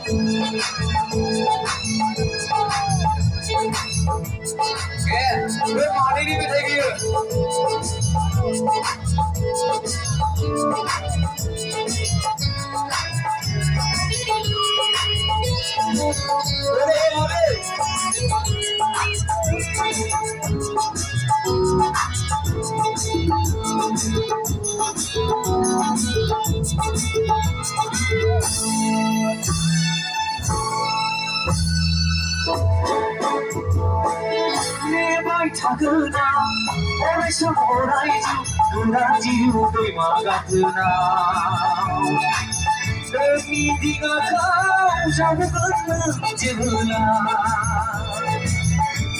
왜 많이 입이 되기? 내 발차그나 오래서 오라이주 그나지우 돌마 같으나 내 미디가 가오자고 걷는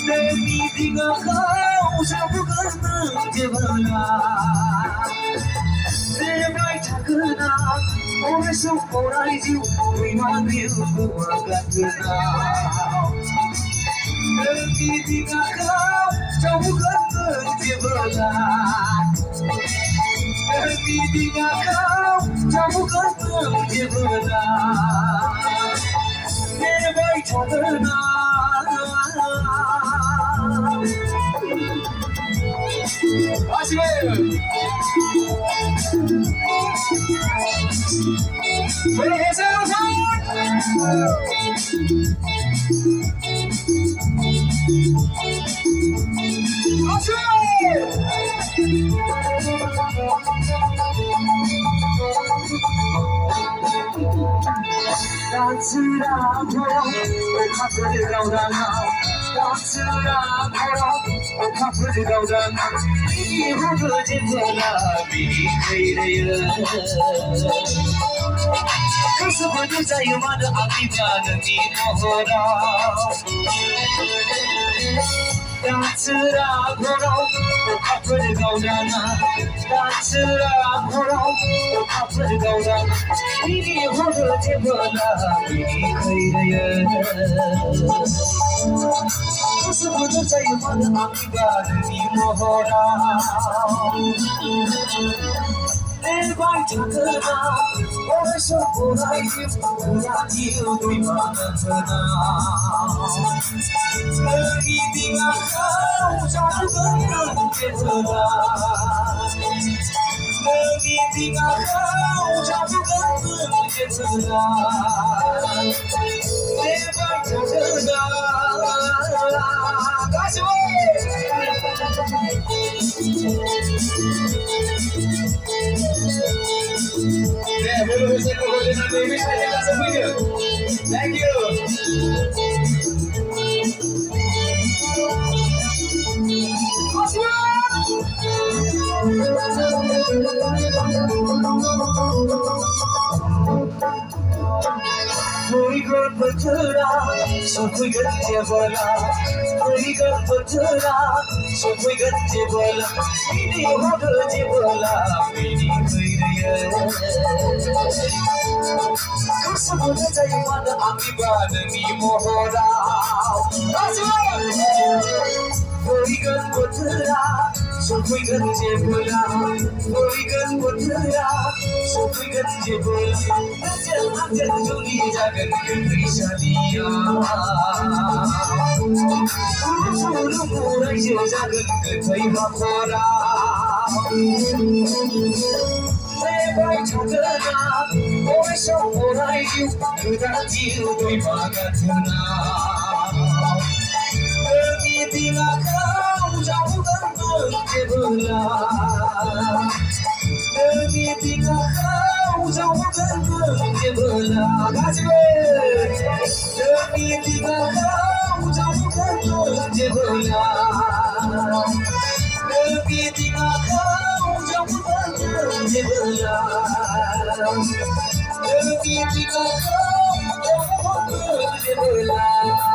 내 미디가 가오자고 걷는 내 발차그나 오래서 오라이주 돌마 같으나 Diga kau jauh berbeda. Diga kau jauh berbeda. Nebai chadna. Asyik. Boleh hasil 따스라고 카페를 가오다나 따스라고 카페를 가오다나 이후로 제보나 미리 그래요 가슴을 자유만은 아끼자는 이모라 따스라고 카페를 가오다나 따스라고 카페를 가오다나 이후로 제보나 미리 그래요 가슴을 자유만은 아끼자는 이모라 내 발차그나 오래서 오라이주 그나지우 돌마 같으나 미디가 가오자고 걷는 게더라 미디가 가오자고 걷는 게더라 내 발차그나 다시 네, 모두 회사로 걸리는 데이비 사진 가서 비디오. Thank you. Koigan batera, so koigan jebola. Koigan batera, so koigan jebola. Ini hodo jebola, ini koigan. Kasabu jayi mana akibat ni mohora. Koigan batera, so koigan jebola. Koigan batera, so koigan jebola. Ajal jodi jagan kekisaliya. Suru murai jagan kekai hakora. Nebai chadna, oreso oraiju kanajiu dolma katna. Diga kau jauh berbeda. Diga kau jauh berbeda. Diga kau jauh berbeda. Diga kau jauh berbeda. Diga kau jauh berbeda.